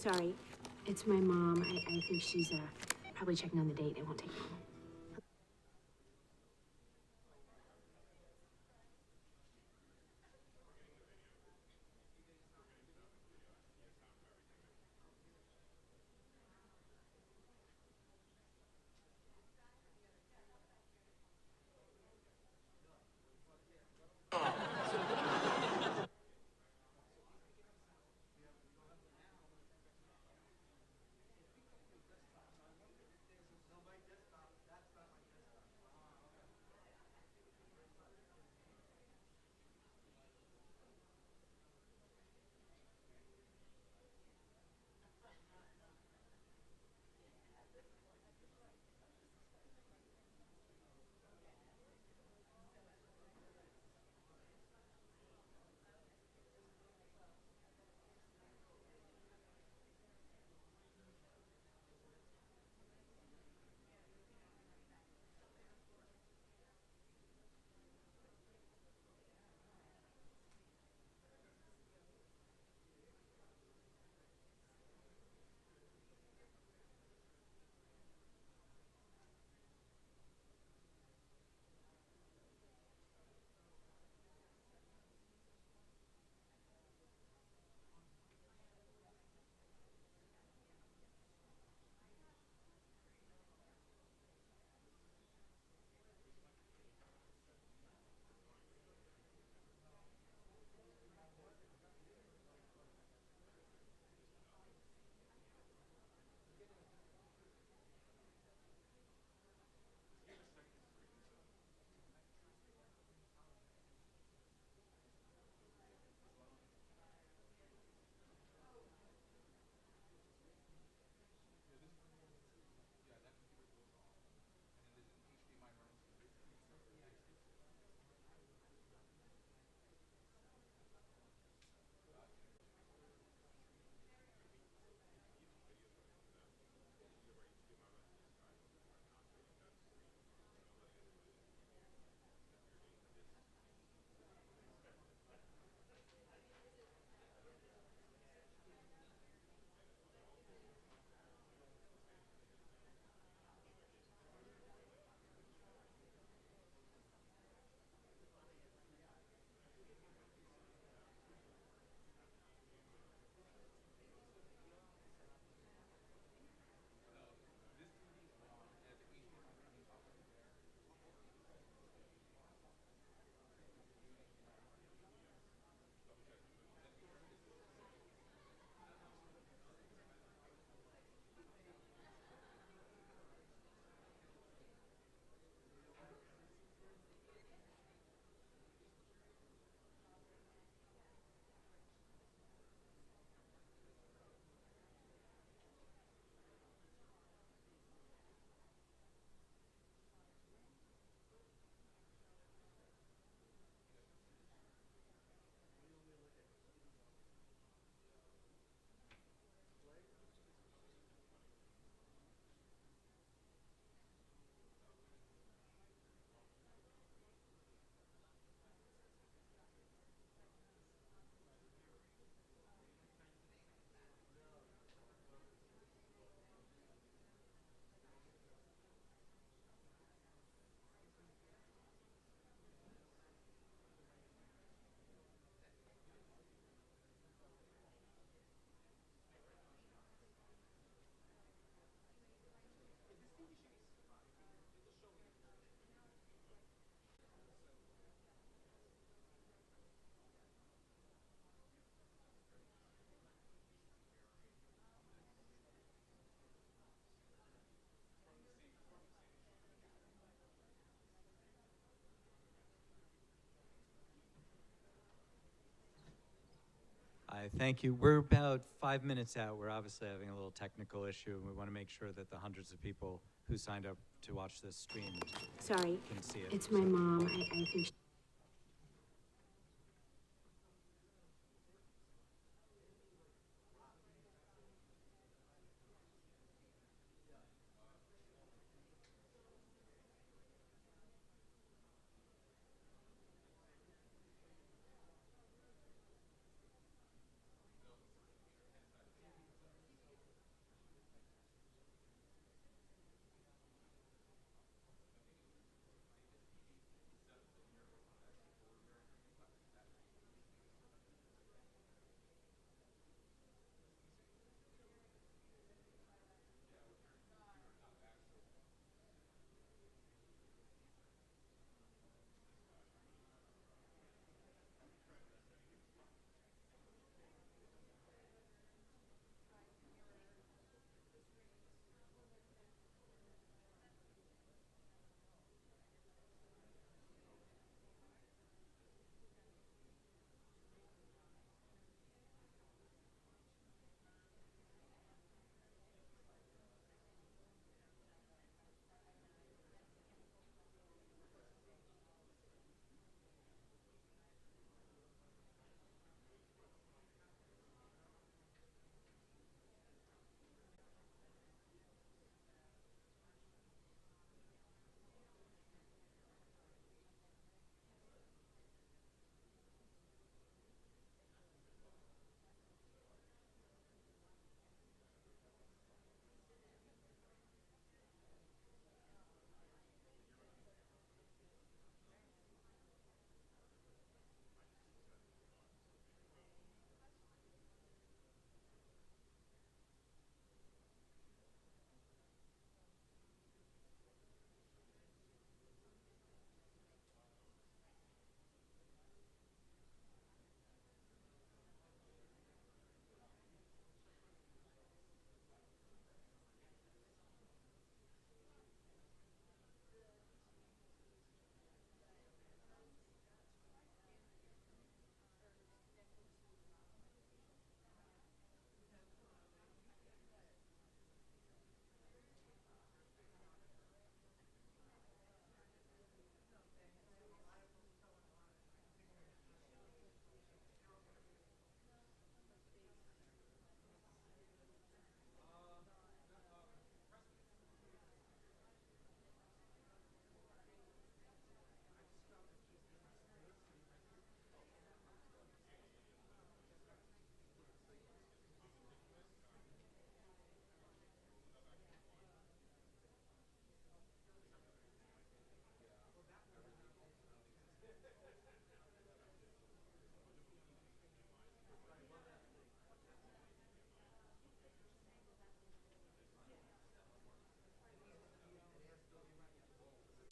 Sorry, it's my mom. I think she's probably checking on the date. It won't take long. Hi, thank you. We're about 5 minutes out. We're obviously having a little technical issue, and we want to make sure that the hundreds of people who signed up to watch this stream Sorry, can see it. it's my mom. I think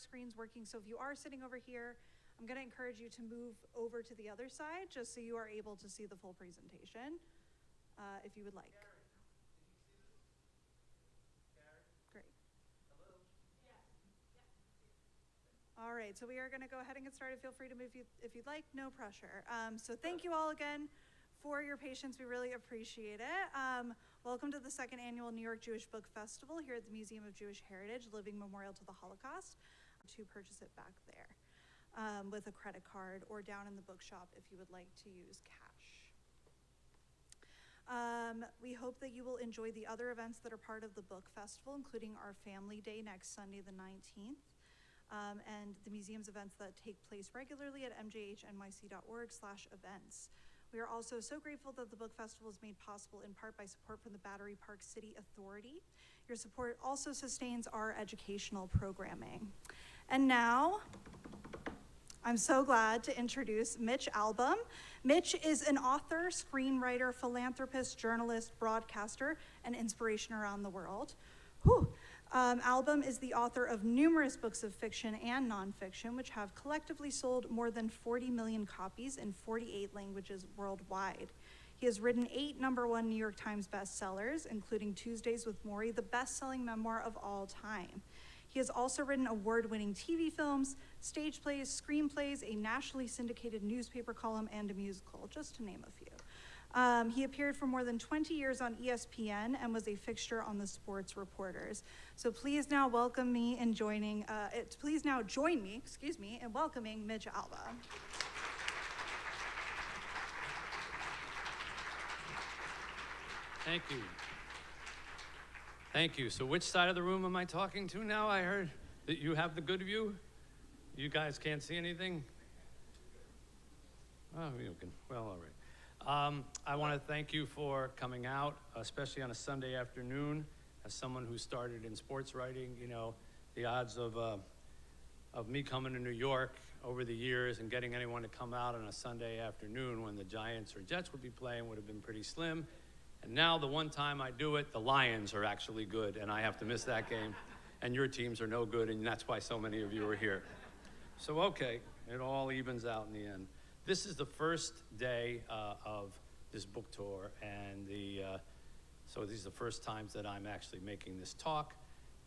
screens working, so if you are sitting over here, I'm gonna encourage you to move over to the other side just so you are able to see the full presentation, if you would like. Great. All right, so we are gonna go ahead and get started. Feel free to move if you'd like, no pressure. So thank you all again for your patience, we really appreciate it. Welcome to the second annual New York Jewish Book Festival here at the Museum of Jewish Heritage, Living Memorial to the Holocaust. To purchase it back there with a credit card or down in the bookshop if you would like to use cash. We hope that you will enjoy the other events that are part of the book festival, including our Family Day next Sunday the 19th, and the museum's events that take place regularly at mjhnyc.org/events. We are also so grateful that the book festival is made possible in part by support from the Battery Park City Authority. Your support also sustains our educational programming. And now, I'm so glad to introduce Mitch Albom. Mitch is an author, screenwriter, philanthropist, journalist, broadcaster, and inspiration around the world. Albom is the author of numerous books of fiction and nonfiction, which have collectively sold more than 40 million copies in 48 languages worldwide. He has written 8 #1 New York Times bestsellers, including Tuesdays with Morrie, the best-selling memoir of all time. He has also written award-winning TV films, stage plays, screenplays, a nationally syndicated newspaper column, and a musical, just to name a few. He appeared for more than 20 years on ESPN and was a fixture on the Sports Reporters. So please now welcome me in joining, please now join me, in welcoming Mitch Albom. Thank you. Thank you. So which side of the room am I talking to now? I heard that you have the good view. You guys can't see anything? Oh, you can. Well, all right. I want to thank you for coming out, especially on a Sunday afternoon. As someone who started in sports writing, you know, the odds of me coming to New York over the years and getting anyone to come out on a Sunday afternoon when the Giants or Jets would be playing would have been pretty slim. And now the one time I do it, the Lions are actually good, and I have to miss that game. And your teams are no good, and that's why so many of you are here. So, okay, it all evens out in the end. This is the first day of this book tour, and so these are the first times that I'm actually making this talk.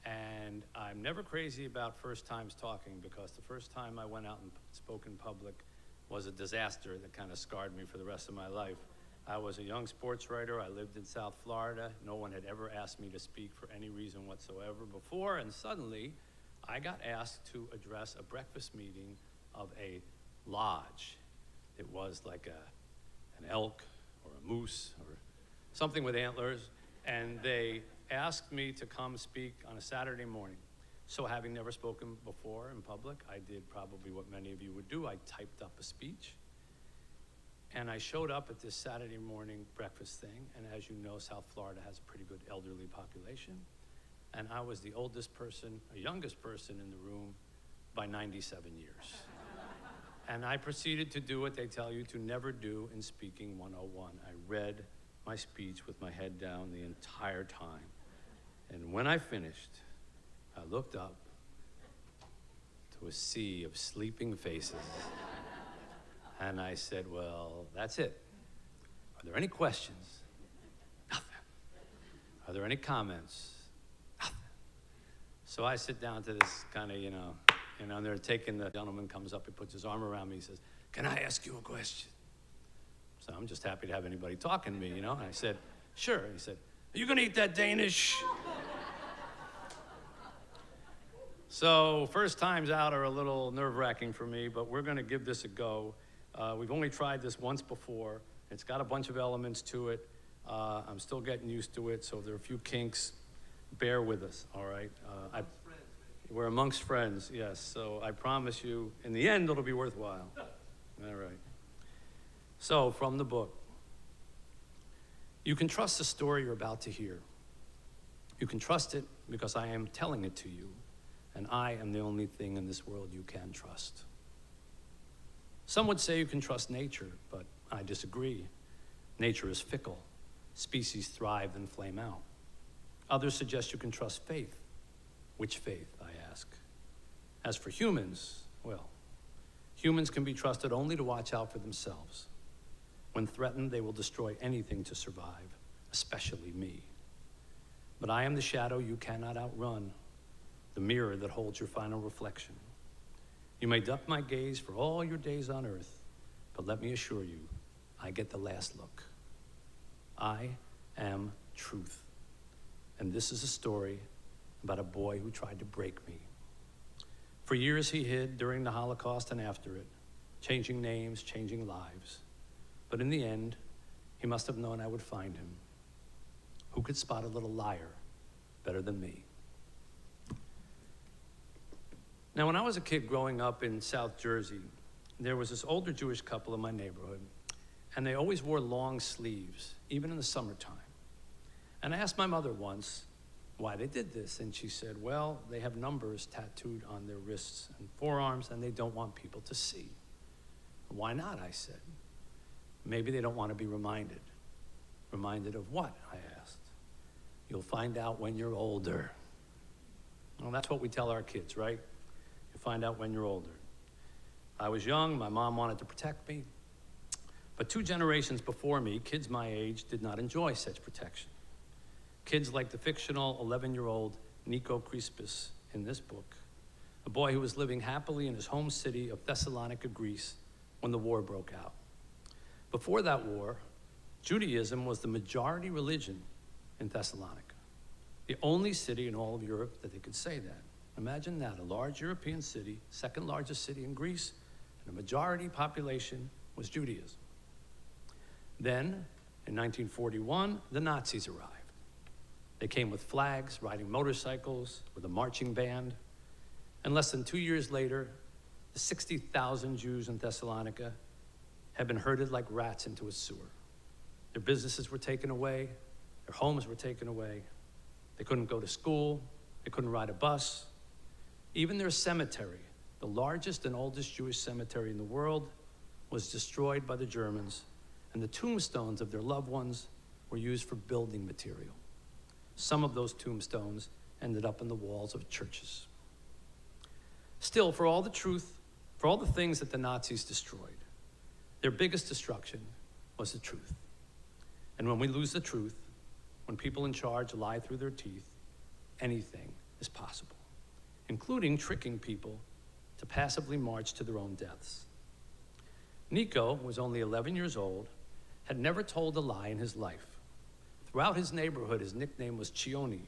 And I'm never crazy about first times talking, because the first time I went out and spoke in public was a disaster that kind of scarred me for the rest of my life. I was a young sports writer. I lived in South Florida. No one had ever asked me to speak for any reason whatsoever before, and suddenly I got asked to address a breakfast meeting of a lodge. It was like an elk or a moose or something with antlers, and they asked me to come speak on a Saturday morning. So having never spoken before in public, I did probably what many of you would do. I typed up a speech, and I showed up at this Saturday morning breakfast thing, and as you know, South Florida has a pretty good elderly population, and I was the oldest person, or youngest person in the room by 97 years. And I proceeded to do what they tell you to never do in Speaking 101. I read my speech with my head down the entire time. And when I finished, I looked up to a sea of sleeping faces. And I said, well, that's it. Are there any questions? Nothing. Are there any comments? Nothing. So I sit down to this kind of, and they're taking, the gentleman comes up, he puts his arm around me, he says, can I ask you a question? So I'm just happy to have anybody talking to me, And I said, sure. And he said, are you gonna eat that Danish? So first times out are a little nerve-wracking for me, but we're gonna give this a go. We've only tried this once before. It's got a bunch of elements to it. I'm still getting used to it, so there are a few kinks. Bear with us, all right? We're amongst friends, yes. So I promise you, in the end, it'll be worthwhile. All right. So from the book, you can trust the story you're about to hear. You can trust it because I am telling it to you, and I am the only thing in this world you can trust. Some would say you can trust nature, but I disagree. Nature is fickle. Species thrive and flame out. Others suggest you can trust faith. Which faith, I ask? As for humans, well, humans can be trusted only to watch out for themselves. When threatened, they will destroy anything to survive, especially me. But I am the shadow you cannot outrun, the mirror that holds your final reflection. You may duck my gaze for all your days on earth, but let me assure you, I get the last look. I am truth. And this is a story about a boy who tried to break me. For years he hid during the Holocaust and after it, changing names, changing lives. But in the end, he must have known I would find him. Who could spot a little liar better than me? Now, when I was a kid growing up in South Jersey, there was this older Jewish couple in my neighborhood, and they always wore long sleeves, even in the summertime. And I asked my mother once why they did this, and she said, well, they have numbers tattooed on their wrists and forearms, and they don't want people to see. Why not, I said. Maybe they don't want to be reminded. Reminded of what, I asked. You'll find out when you're older. Well, that's what we tell our kids, right? You find out when you're older. I was young, my mom wanted to protect me, but 2 generations before me, kids my age did not enjoy such protection. Kids like the fictional 11-year-old Nico Crispus in this book, a boy who was living happily in his home city of Thessalonica, Greece, when the war broke out. Before that war, Judaism was the majority religion in Thessalonica, the only city in all of Europe that they could say that. Imagine that, a large European city, second largest city in Greece, and a majority population was Judaism. Then, in 1941, the Nazis arrived. They came with flags, riding motorcycles, with a marching band. And less than 2 years later, the 60,000 Jews in Thessalonica had been herded like rats into a sewer. Their businesses were taken away, their homes were taken away. They couldn't go to school, they couldn't ride a bus. Even their cemetery, the largest and oldest Jewish cemetery in the world, was destroyed by the Germans, and the tombstones of their loved ones were used for building material. Some of those tombstones ended up in the walls of churches. Still, for all the truth, for all the things that the Nazis destroyed, their biggest destruction was the truth. And when we lose the truth, when people in charge lie through their teeth, anything is possible, including tricking people to passively march to their own deaths. Nico was only 11 years old, had never told a lie in his life. Throughout his neighborhood, his nickname was Chioni,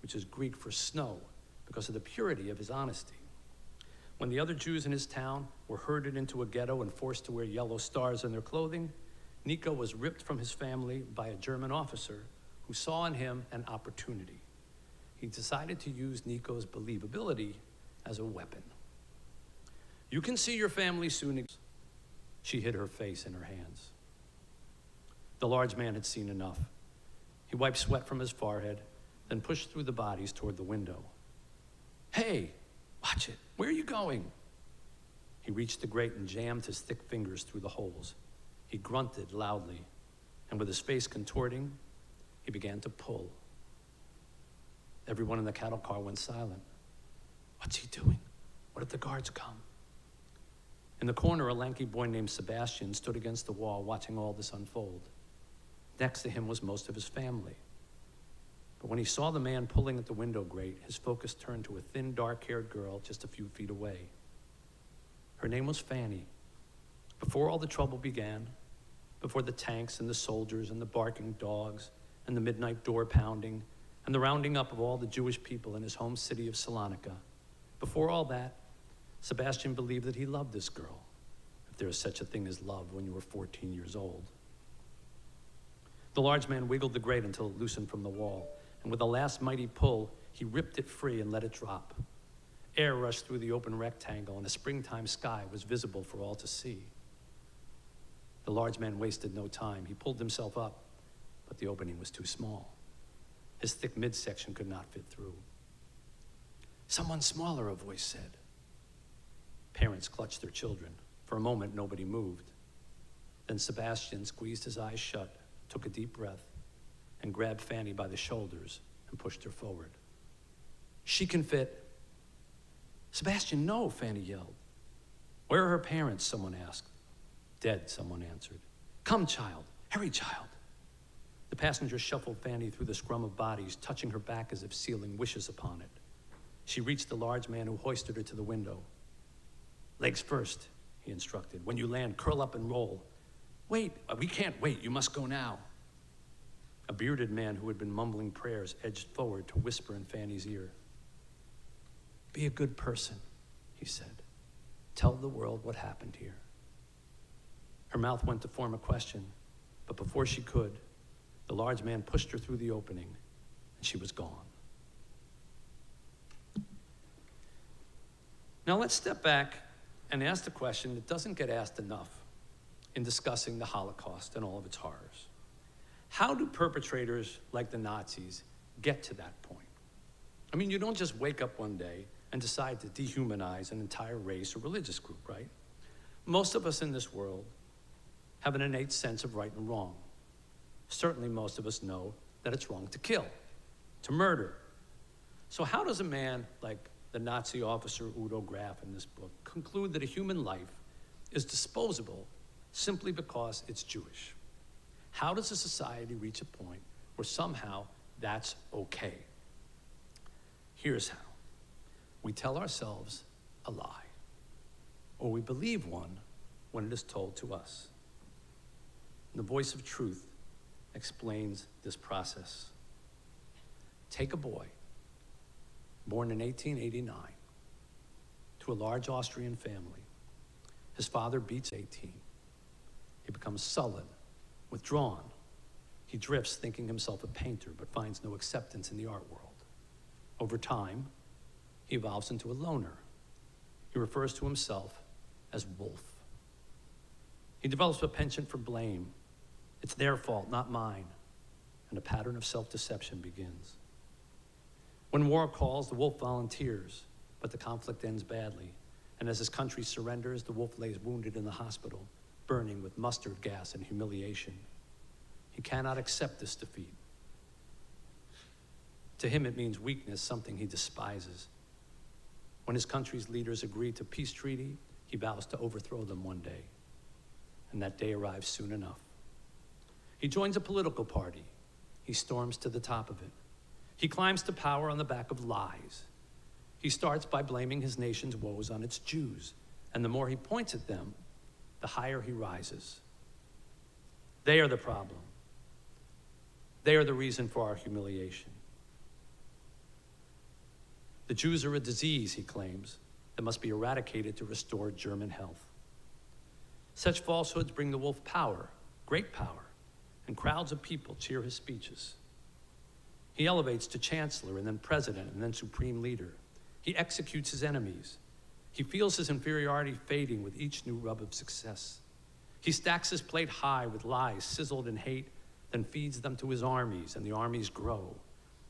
which is Greek for snow, because of the purity of his honesty. When the other Jews in his town were herded into a ghetto and forced to wear yellow stars on their clothing, Nico was ripped from his family by a German officer who saw in him an opportunity. He decided to use Nico's believability as a weapon. You can see your family soon. She hid her face in her hands. The large man had seen enough. He wiped sweat from his forehead, then pushed through the bodies toward the window. Hey, watch it. Where are you going? He reached the grate and jammed his thick fingers through the holes. He grunted loudly, and with his face contorting, he began to pull. Everyone in the cattle car went silent. What's he doing? What if the guards come? In the corner, a lanky boy named Sebastian stood against the wall watching all this unfold. Next to him was most of his family. But when he saw the man pulling at the window grate, his focus turned to a thin, dark-haired girl just a few feet away. Her name was Fanny. Before all the trouble began, before the tanks and the soldiers and the barking dogs and the midnight door pounding and the rounding up of all the Jewish people in his home city of Salonika, before all that, Sebastian believed that he loved this girl, if there is such a thing as love when you were 14 years old. The large man wiggled the grate until it loosened from the wall, and with a last mighty pull, he ripped it free and let it drop. Air rushed through the open rectangle, and a springtime sky was visible for all to see. The large man wasted no time. He pulled himself up, but the opening was too small. His thick midsection could not fit through. Someone smaller, a voice said. Parents clutched their children. For a moment, nobody moved. Then Sebastian squeezed his eyes shut, took a deep breath, and grabbed Fanny by the shoulders and pushed her forward. She can fit. Sebastian, no, Fanny yelled. Where are her parents? Someone asked. Dead, someone answered. Come, child. Hurry, child. The passenger shuffled Fanny through the scrum of bodies, touching her back as if sealing wishes upon it. She reached the large man who hoisted her to the window. Legs first, he instructed. When you land, curl up and roll. Wait, we can't wait. You must go now. A bearded man who had been mumbling prayers edged forward to whisper in Fanny's ear. Be a good person, he said. Tell the world what happened here. Her mouth went to form a question, but before she could, the large man pushed her through the opening, and she was gone. Now let's step back and ask the question that doesn't get asked enough in discussing the Holocaust and all of its horrors. How do perpetrators like the Nazis get to that point? I mean, you don't just wake up one day and decide to dehumanize an entire race or religious group, right? Most of us in this world have an innate sense of right and wrong. Certainly most of us know that it's wrong to kill, to murder. So how does a man like the Nazi officer Udo Graf in this book conclude that a human life is disposable simply because it's Jewish? How does a society reach a point where somehow that's okay? Here's how. We tell ourselves a lie, or we believe one when it is told to us. The voice of truth explains this process. Take a boy born in 1889 to a large Austrian family. His father beats 18. He becomes sullen, withdrawn. He drifts, thinking himself a painter, but finds no acceptance in the art world. Over time, he evolves into a loner. He refers to himself as Wolf. He develops a penchant for blame. It's their fault, not mine. And a pattern of self-deception begins. When war calls, the Wolf volunteers, but the conflict ends badly. And as his country surrenders, the Wolf lays wounded in the hospital, burning with mustard gas and humiliation. He cannot accept this defeat. To him, it means weakness, something he despises. When his country's leaders agree to peace treaty, he vows to overthrow them one day. And that day arrives soon enough. He joins a political party. He storms to the top of it. He climbs to power on the back of lies. He starts by blaming his nation's woes on its Jews. And the more he points at them, the higher he rises. They are the problem. They are the reason for our humiliation. The Jews are a disease, he claims, that must be eradicated to restore German health. Such falsehoods bring the Wolf power, great power, and crowds of people cheer his speeches. He elevates to chancellor and then president and then supreme leader. He executes his enemies. He feels his inferiority fading with each new rub of success. He stacks his plate high with lies sizzled in hate, then feeds them to his armies, and the armies grow.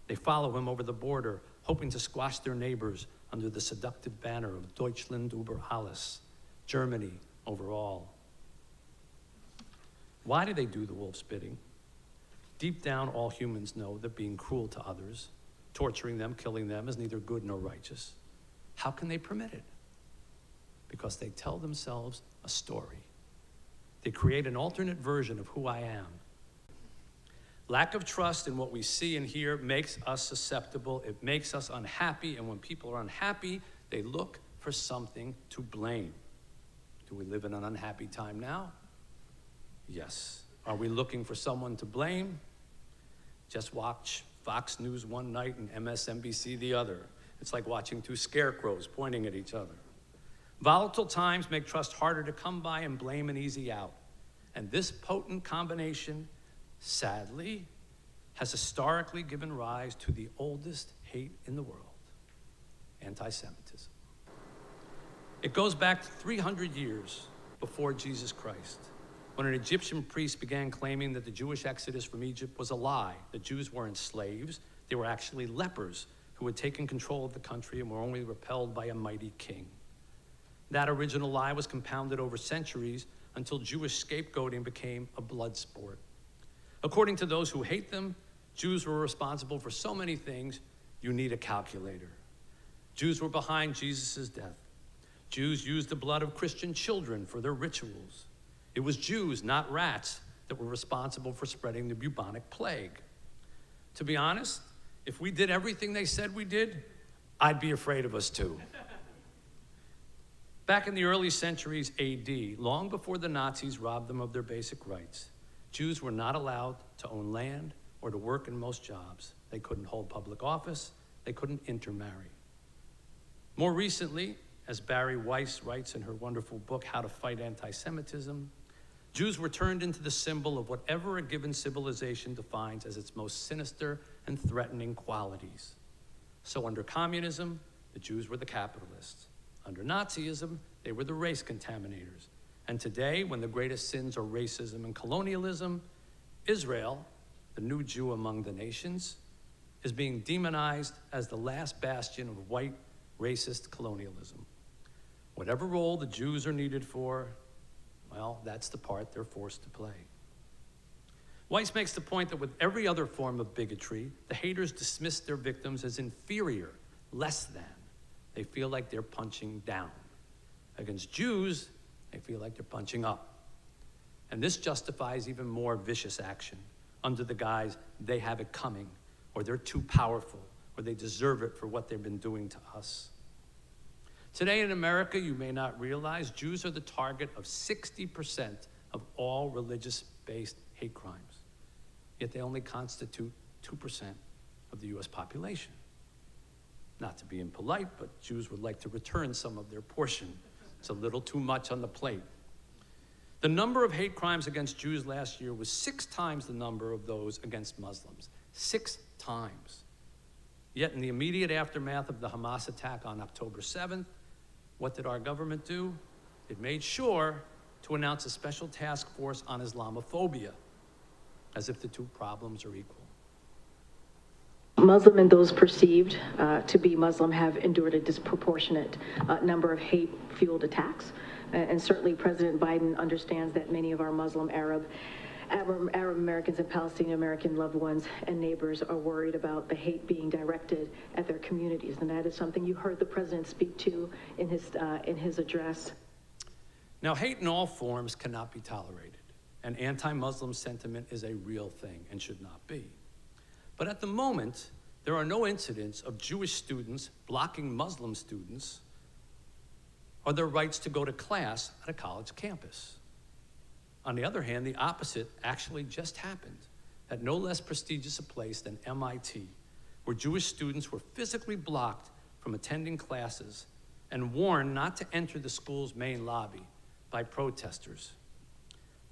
They follow him over the border, hoping to squash their neighbors under the seductive banner of Deutschland über alles, Germany over all. Why do they do the Wolf's bidding? Deep down, all humans know that being cruel to others, torturing them, killing them, is neither good nor righteous. How can they permit it? Because they tell themselves a story. They create an alternate version of who I am. Lack of trust in what we see and hear makes us susceptible. It makes us unhappy, and when people are unhappy, they look for something to blame. Do we live in an unhappy time now? Yes. Are we looking for someone to blame? Just watch Fox News one night and MSNBC the other. It's like watching two scarecrows pointing at each other. Volatile times make trust harder to come by and blame an easy out. And this potent combination, sadly, has historically given rise to the oldest hate in the world, anti-Semitism. It goes back 300 years before Jesus Christ, when an Egyptian priest began claiming that the Jewish exodus from Egypt was a lie. The Jews weren't slaves, they were actually lepers who had taken control of the country and were only repelled by a mighty king. That original lie was compounded over centuries until Jewish scapegoating became a blood sport. According to those who hate them, Jews were responsible for so many things, you need a calculator. Jews were behind Jesus' death. Jews used the blood of Christian children for their rituals. It was Jews, not rats, that were responsible for spreading the bubonic plague. To be honest, if we did everything they said we did, I'd be afraid of us too. Back in the early centuries AD, long before the Nazis robbed them of their basic rights, Jews were not allowed to own land or to work in most jobs. They couldn't hold public office. They couldn't intermarry. More recently, as Barry Weiss writes in her wonderful book, How to Fight Anti-Semitism, Jews were turned into the symbol of whatever a given civilization defines as its most sinister and threatening qualities. So under communism, the Jews were the capitalists. Under Nazism, they were the race contaminators. And today, when the greatest sins are racism and colonialism, Israel, the new Jew among the nations, is being demonized as the last bastion of white racist colonialism. Whatever role the Jews are needed for, well, that's the part they're forced to play. Weiss makes the point that with every other form of bigotry, the haters dismiss their victims as inferior, less than. They feel like they're punching down. Against Jews, they feel like they're punching up. And this justifies even more vicious action under the guise they have it coming, or they're too powerful, or they deserve it for what they've been doing to us. Today in America, you may not realize, Jews are the target of 60% of all religious-based hate crimes. Yet they only constitute 2% of the US population. Not to be impolite, but Jews would like to return some of their portion. It's a little too much on the plate. The number of hate crimes against Jews last year was 6 times the number of those against Muslims. 6 times. Yet in the immediate aftermath of the Hamas attack on October 7th, what did our government do? It made sure to announce a special task force on Islamophobia, as if the two problems are equal. Muslim and those perceived to be Muslim have endured a disproportionate number of hate-fueled attacks. And certainly President Biden understands that many of our Muslim, Arab Americans and Palestinian American loved ones and neighbors are worried about the hate being directed at their communities. And that is something you heard the president speak to in his address. Now, hate in all forms cannot be tolerated, and anti-Muslim sentiment is a real thing and should not be. But at the moment, there are no incidents of Jewish students blocking Muslim students or their rights to go to class at a college campus. On the other hand, the opposite actually just happened at no less prestigious a place than MIT, where Jewish students were physically blocked from attending classes and warned not to enter the school's main lobby by protesters.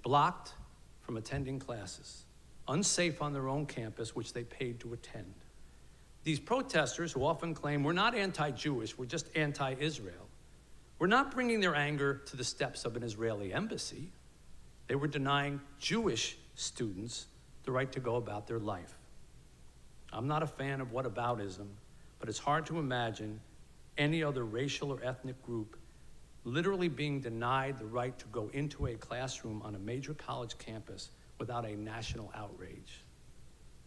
Blocked from attending classes, unsafe on their own campus, which they paid to attend. These protesters, who often claim we're not anti-Jewish, we're just anti-Israel, were not bringing their anger to the steps of an Israeli embassy. They were denying Jewish students the right to go about their life. I'm not a fan of whataboutism, but it's hard to imagine any other racial or ethnic group literally being denied the right to go into a classroom on a major college campus without a national outrage.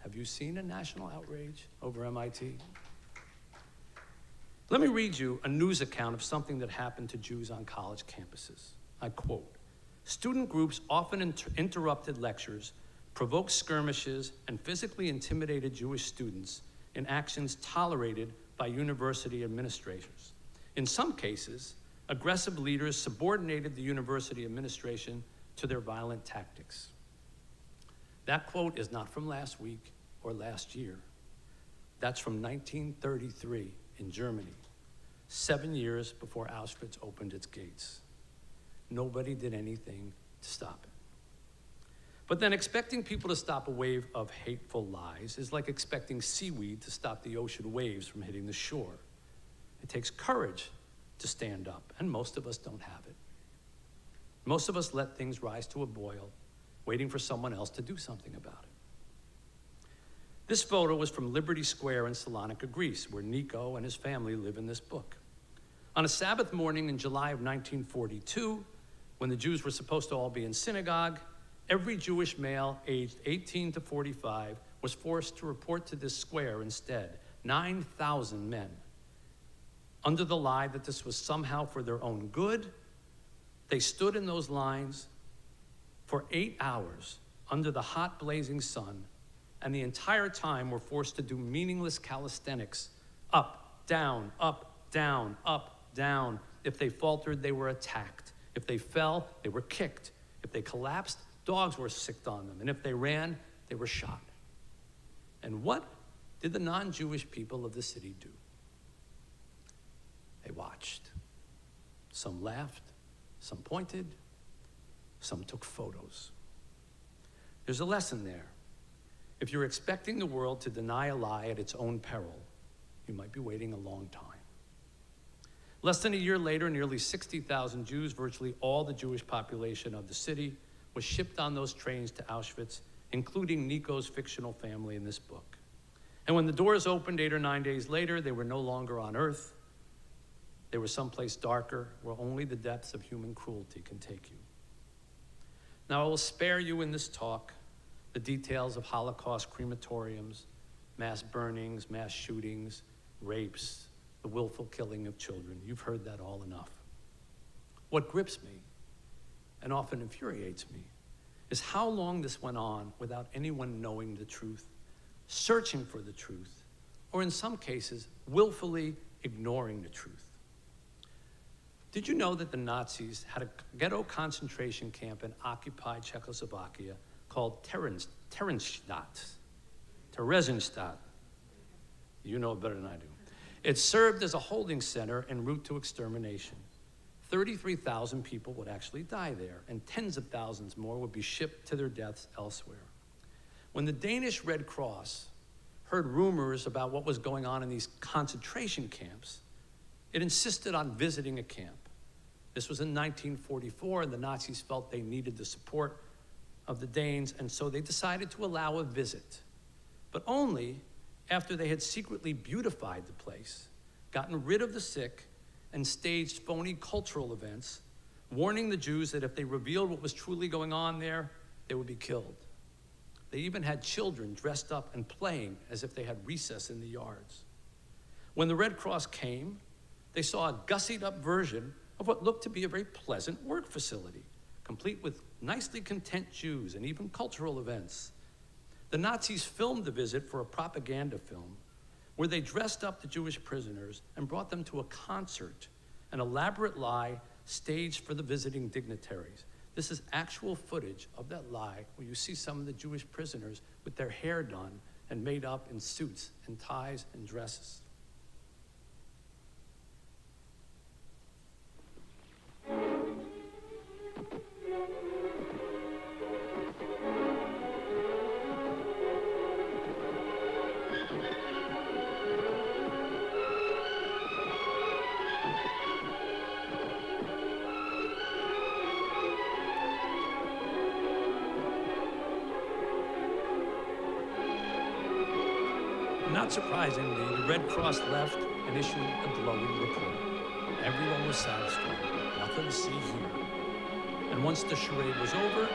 Have you seen a national outrage over MIT? Let me read you a news account of something that happened to Jews on college campuses. I quote, "Student groups often interrupted lectures, provoked skirmishes, and physically intimidated Jewish students in actions tolerated by university administrators. In some cases, aggressive leaders subordinated the university administration to their violent tactics." That quote is not from last week or last year. That's from 1933 in Germany, 7 years before Auschwitz opened its gates. Nobody did anything to stop it. But then expecting people to stop a wave of hateful lies is like expecting seaweed to stop the ocean waves from hitting the shore. It takes courage to stand up, and most of us don't have it. Most of us let things rise to a boil, waiting for someone else to do something about it. This photo was from Liberty Square in Salonika, Greece, where Nico and his family live in this book. On a Sabbath morning in July of 1942, when the Jews were supposed to all be in synagogue, every Jewish male aged 18 to 45 was forced to report to this square instead, 9,000 men. under the lie that this was somehow for their own good. They stood in those lines for 8 hours under the hot, blazing sun, and the entire time were forced to do meaningless calisthenics, up, down, up, down, up, down. If they faltered, they were attacked. If they fell, they were kicked. If they collapsed, dogs were sicked on them. And if they ran, they were shot. And what did the non-Jewish people of the city do? They watched. Some laughed, some pointed, some took photos. There's a lesson there. If you're expecting the world to deny a lie at its own peril, you might be waiting a long time. Less than a year later, nearly 60,000 Jews, virtually all the Jewish population of the city, was shipped on those trains to Auschwitz, including Nico's fictional family in this book. And when the doors opened 8 or 9 days later, they were no longer on Earth. They were someplace darker, where only the depths of human cruelty can take you. Now, I will spare you in this talk the details of Holocaust crematoriums, mass burnings, mass shootings, rapes, the willful killing of children. You've heard that all enough. What grips me, and often infuriates me, is how long this went on without anyone knowing the truth, searching for the truth, or in some cases, willfully ignoring the truth. Did you know that the Nazis had a ghetto concentration camp in occupied Czechoslovakia called Theresienstadt? You know it better than I do. It served as a holding center en route to extermination. 33,000 people would actually die there, and tens of thousands more would be shipped to their deaths elsewhere. When the Danish Red Cross heard rumors about what was going on in these concentration camps, it insisted on visiting a camp. This was in 1944, and the Nazis felt they needed the support of the Danes, and so they decided to allow a visit, but only after they had secretly beautified the place, gotten rid of the sick, and staged phony cultural events, warning the Jews that if they revealed what was truly going on there, they would be killed. They even had children dressed up and playing as if they had recess in the yards. When the Red Cross came, they saw a gussied up version of what looked to be a very pleasant work facility, complete with nicely content Jews and even cultural events. The Nazis filmed the visit for a propaganda film where they dressed up the Jewish prisoners and brought them to a concert, an elaborate lie staged for the visiting dignitaries. This is actual footage of that lie where you see some of the Jewish prisoners with their hair done and made up in suits and ties and dresses. Not surprisingly, the Red Cross left and issued a glowing report. Everyone was satisfied. Nothing to see here. And once the charade was over,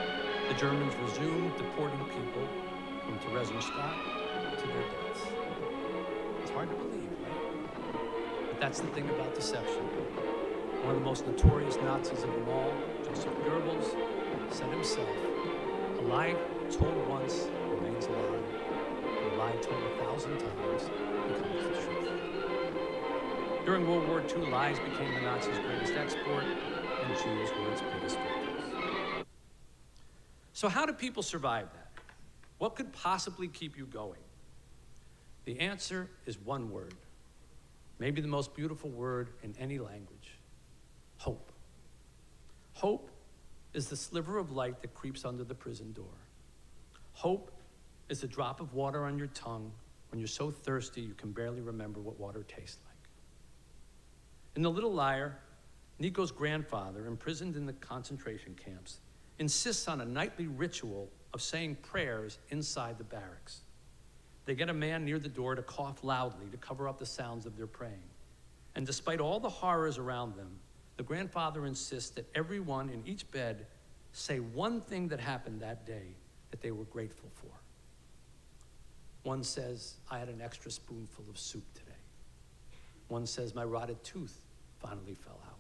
the Germans resumed deporting people from Theresienstadt to their deaths. It's hard to believe, right? But that's the thing about deception. One of the most notorious Nazis of them all, Joseph Goebbels, said himself, "A lie told once remains a lie. A lie told 1,000 times becomes the truth." During World War II, lies became the Nazis' greatest export, and Jews were its biggest victims. So how do people survive that? What could possibly keep you going? The answer is one word, maybe the most beautiful word in any language: hope. Hope is the sliver of light that creeps under the prison door. Hope is a drop of water on your tongue when you're so thirsty you can barely remember what water tastes like. In The Little Liar, Nico's grandfather, imprisoned in the concentration camps, insists on a nightly ritual of saying prayers inside the barracks. They get a man near the door to cough loudly to cover up the sounds of their praying. And despite all the horrors around them, the grandfather insists that everyone in each bed say one thing that happened that day that they were grateful for. One says, "I had an extra spoonful of soup today." One says my rotted tooth finally fell out.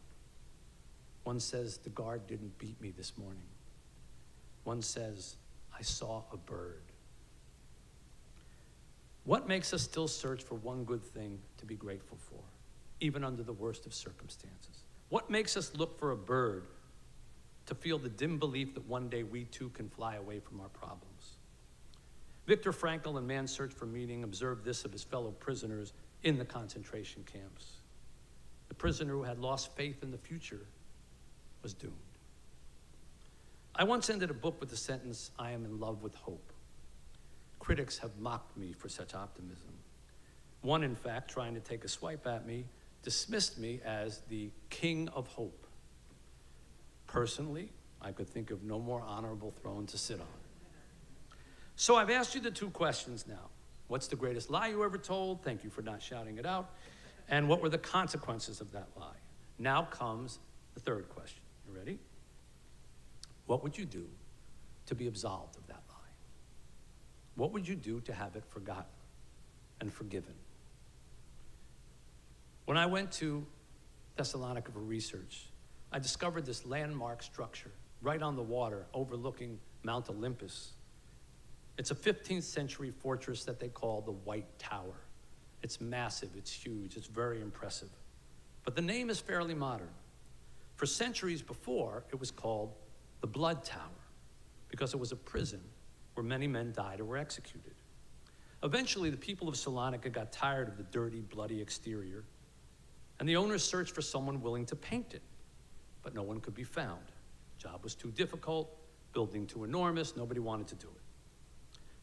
One says the guard didn't beat me this morning. One says I saw a bird. What makes us still search for one good thing to be grateful for, even under the worst of circumstances? What makes us look for a bird to feel the dim belief that one day we too can fly away from our problems? Viktor Frankl in Man's Search for Meaning observed this of his fellow prisoners in the concentration camps. The prisoner who had lost faith in the future was doomed. I once ended a book with the sentence, "I am in love with hope." Critics have mocked me for such optimism. One, in fact, trying to take a swipe at me, dismissed me as the king of hope. Personally, I could think of no more honorable throne to sit on. So I've asked you the two questions now. What's the greatest lie you ever told? Thank you for not shouting it out. And what were the consequences of that lie? Now comes the third question. You ready? What would you do to be absolved of that lie? What would you do to have it forgotten and forgiven? When I went to Thessalonica for research, I discovered this landmark structure right on the water overlooking Mount Olympus. It's a 15th century fortress that they call the White Tower. It's massive, it's huge, it's very impressive. But the name is fairly modern. For centuries before, it was called the Blood Tower because it was a prison where many men died or were executed. Eventually, the people of Salonika got tired of the dirty, bloody exterior, and the owners searched for someone willing to paint it, but no one could be found. Job was too difficult, building too enormous, nobody wanted to do it.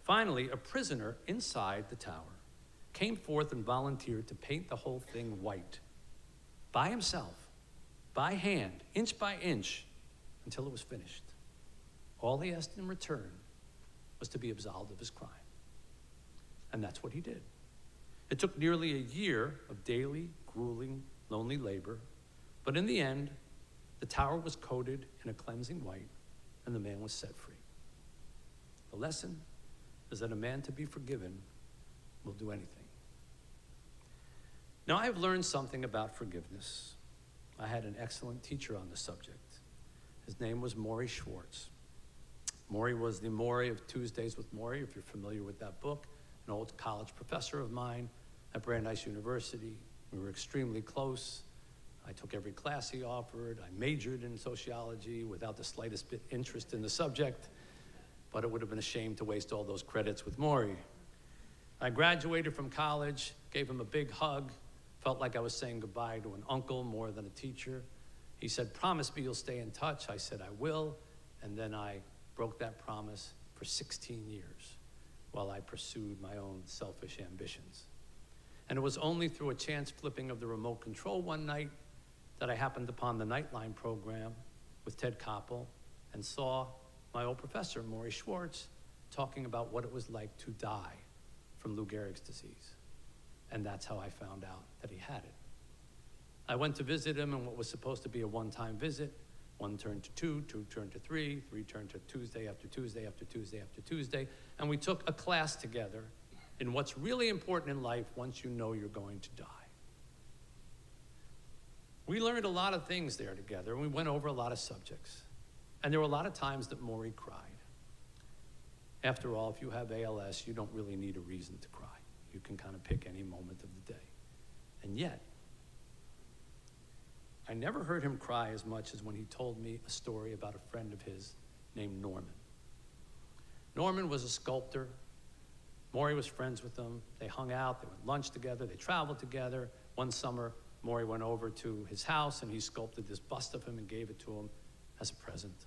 Finally, a prisoner inside the tower came forth and volunteered to paint the whole thing white, by himself, by hand, inch by inch, until it was finished. All he asked in return was to be absolved of his crime. And that's what he did. It took nearly a year of daily, grueling, lonely labor, but in the end, the tower was coated in a cleansing white, and the man was set free. The lesson is that a man to be forgiven will do anything. Now, I've learned something about forgiveness. I had an excellent teacher on the subject. His name was Maury Schwartz. Maury was the Maury of Tuesdays with Maury, if you're familiar with that book, an old college professor of mine at Brandeis University. We were extremely close. I took every class he offered. I majored in sociology without the slightest bit interest in the subject, but it would have been a shame to waste all those credits with Maury. I graduated from college, gave him a big hug, felt like I was saying goodbye to an uncle more than a teacher. He said, "Promise me you'll stay in touch." I said, "I will." And then I broke that promise for 16 years while I pursued my own selfish ambitions. And it was only through a chance flipping of the remote control one night that I happened upon the Nightline program with Ted Koppel and saw my old professor, Maury Schwartz, talking about what it was like to die from Lou Gehrig's disease. And that's how I found out that he had it. I went to visit him in what was supposed to be a one-time visit. One turned to two, two turned to three turned to Tuesday after Tuesday after Tuesday after Tuesday, and we took a class together in what's really important in life once you know you're going to die. We learned a lot of things there together, and we went over a lot of subjects. And there were a lot of times that Maury cried. After all, if you have ALS, you don't really need a reason to cry. You can kind of pick any moment of the day. And yet, I never heard him cry as much as when he told me a story about a friend of his named Norman. Norman was a sculptor. Maury was friends with him. They hung out, they went lunch together, they traveled together. One summer, Maury went over to his house and he sculpted this bust of him and gave it to him as a present.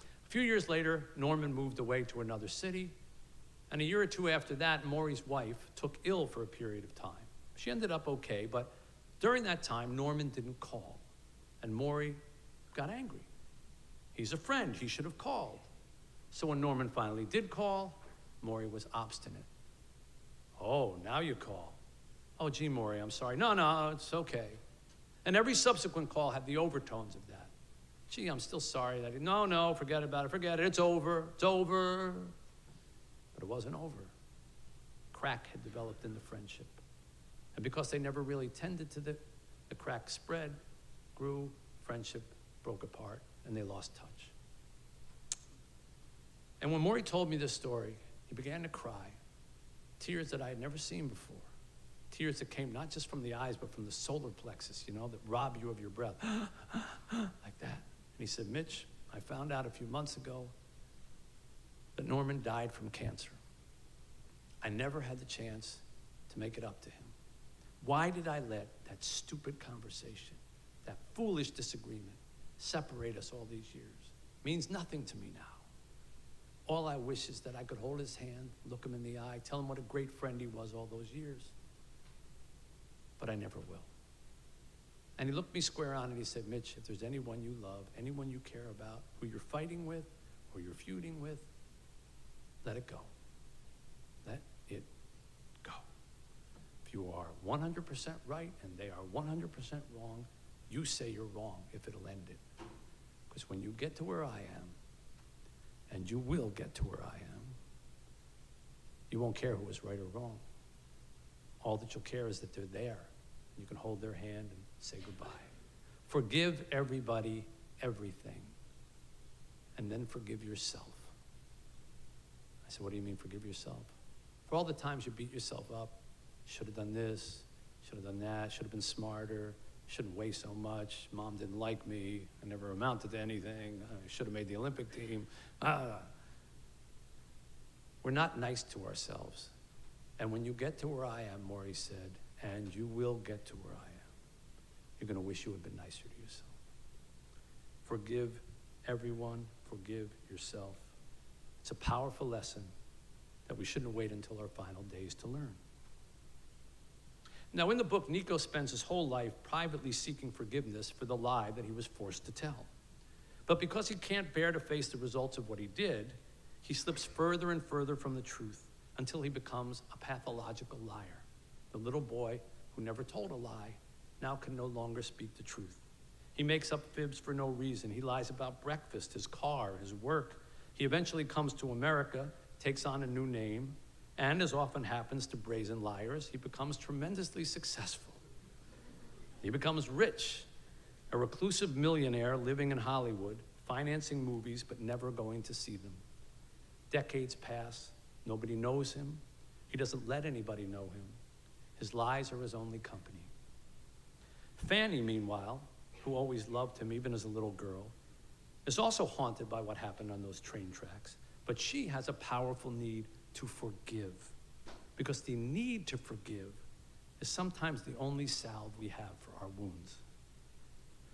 A few years later, Norman moved away to another city, and a year or two after that, Maury's wife took ill for a period of time. She ended up okay, but during that time, Norman didn't call, and Maury got angry. He's a friend, he should have called. So when Norman finally did call, Maury was obstinate. "Oh, now you call. Oh, gee, Maury, I'm sorry. No, it's okay." And every subsequent call had the overtones of that. "Gee, I'm still sorry that no, forget about it, forget it, it's over. But it wasn't over. Crack had developed in the friendship. And because they never really tended to the cracks spread, grew, friendship broke apart, and they lost touch. And when Maury told me this story, he began to cry, tears that I had never seen before. Tears that came not just from the eyes, but from the solar plexus, you know, that rob you of your breath, like that. And he said, Mitch, I found out a few months ago that Norman died from cancer. I never had the chance to make it up to him. Why did I let that stupid conversation, that foolish disagreement, separate us all these years? It means nothing to me now. All I wish is that I could hold his hand, look him in the eye, tell him what a great friend he was all those years. But I never will. And he looked me square on and he said, Mitch, if there's anyone you love, anyone you care about, who you're fighting with or you're feuding with, let it go. Let it go. If you are 100% right and they are 100% wrong, you say you're wrong if it'll end it. Because when you get to where I am, and you will get to where I am, you won't care who was right or wrong. All that you'll care is that they're there. You can hold their hand and say goodbye. Forgive everybody everything, and then forgive yourself. I said, what do you mean forgive yourself? For all the times you beat yourself up, should have done this, should have done that, should have been smarter, shouldn't weigh so much, mom didn't like me, I never amounted to anything, I should have made the Olympic team. We're not nice to ourselves. And when you get to where I am, Maury said, and you will get to where I am, you're going to wish you had been nicer to yourself. Forgive everyone, forgive yourself. It's a powerful lesson that we shouldn't wait until our final days to learn. Now, in the book, Nico spends his whole life privately seeking forgiveness for the lie that he was forced to tell. But because he can't bear to face the results of what he did, he slips further and further from the truth until he becomes a pathological liar. The little boy who never told a lie now can no longer speak the truth. He makes up fibs for no reason. He lies about breakfast, his car, his work. He eventually comes to America, takes on a new name, and as often happens to brazen liars, he becomes tremendously successful. He becomes rich, a reclusive millionaire living in Hollywood, financing movies but never going to see them. Decades pass, nobody knows him. He doesn't let anybody know him. His lies are his only company. Fanny, meanwhile, who always loved him even as a little girl, is also haunted by what happened on those train tracks, but she has a powerful need to forgive, because the need to forgive is sometimes the only salve we have for our wounds.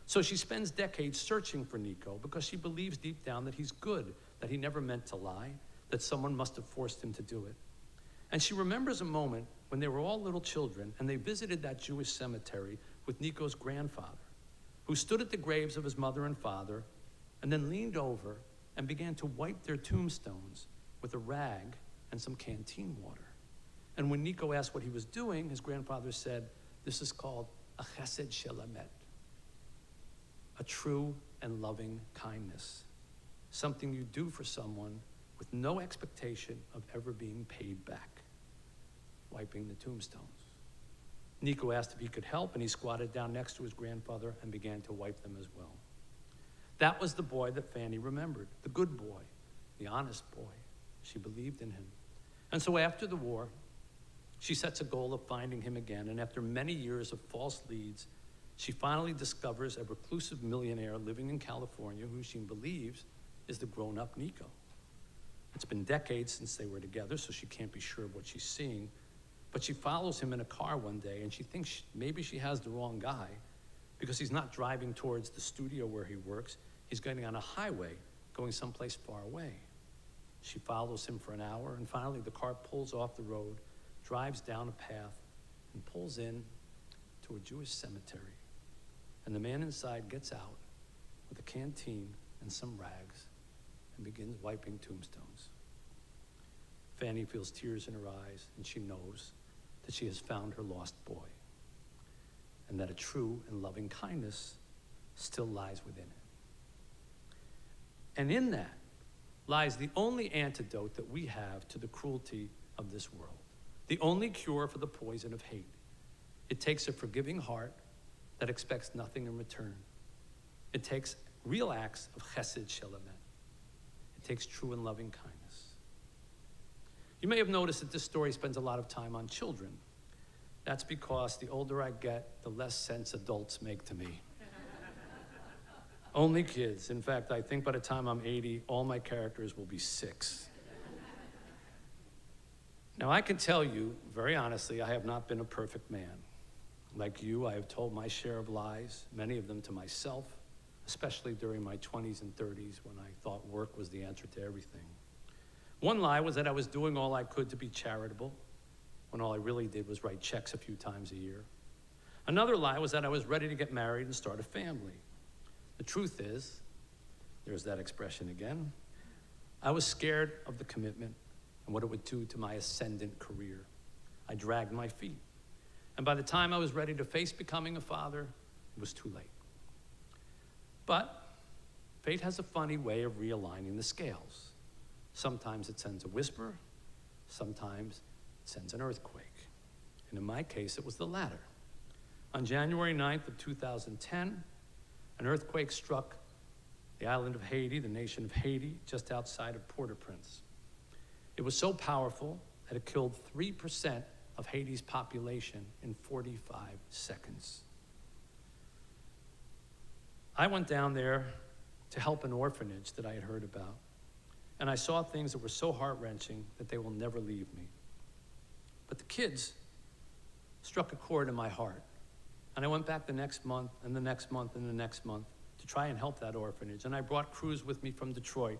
So she spends decades searching for Nico because she believes deep down that he's good, that he never meant to lie, that someone must have forced him to do it. And she remembers a moment when they were all little children and they visited that Jewish cemetery with Nico's grandfather, who stood at the graves of his mother and father and then leaned over and began to wipe their tombstones with a rag and some canteen water. And when Nico asked what he was doing, his grandfather said, this is called a chesed shel emet, a true and loving kindness, something you do for someone with no expectation of ever being paid back, wiping the tombstones. Nico asked if he could help, and he squatted down next to his grandfather and began to wipe them as well. That was the boy that Fanny remembered, the good boy, the honest boy. She believed in him. And so after the war, she sets a goal of finding him again, and after many years of false leads, she finally discovers a reclusive millionaire living in California who she believes is the grown-up Nico. It's been decades since they were together, so she can't be sure of what she's seeing, but she follows him in a car one day, and she thinks maybe she has the wrong guy because he's not driving towards the studio where he works. He's getting on a highway, going someplace far away. She follows him for an hour, and finally the car pulls off the road, drives down a path, and pulls in to a Jewish cemetery. And the man inside gets out with a canteen and some rags and begins wiping tombstones. Fanny feels tears in her eyes, and she knows that she has found her lost boy, and that a true and loving kindness still lies within it. And in that lies the only antidote that we have to the cruelty of this world, the only cure for the poison of hate. It takes a forgiving heart that expects nothing in return. It takes real acts of chesed shel emet. It takes true and loving kindness. You may have noticed that this story spends a lot of time on children. That's because the older I get, the less sense adults make to me. Only kids. In fact, I think by the time I'm 80, all my characters will be 6. Now, I can tell you, very honestly, I have not been a perfect man. Like you, I have told my share of lies, many of them to myself, especially during my 20s and 30s when I thought work was the answer to everything. One lie was that I was doing all I could to be charitable, when all I really did was write checks a few times a year. Another lie was that I was ready to get married and start a family. The truth is, there's that expression again, I was scared of the commitment and what it would do to my ascendant career. I dragged my feet. And by the time I was ready to face becoming a father, it was too late. But fate has a funny way of realigning the scales. Sometimes it sends a whisper, sometimes it sends an earthquake. And in my case, it was the latter. On January 9th of 2010, an earthquake struck the island of Haiti, the nation of Haiti, just outside of Port-au-Prince. It was so powerful that it killed 3% of Haiti's population in 45 seconds. I went down there to help an orphanage that I had heard about, and I saw things that were so heart-wrenching that they will never leave me. But the kids struck a chord in my heart. And I went back the next month, and the next month, and the next month to try and help that orphanage. And I brought crews with me from Detroit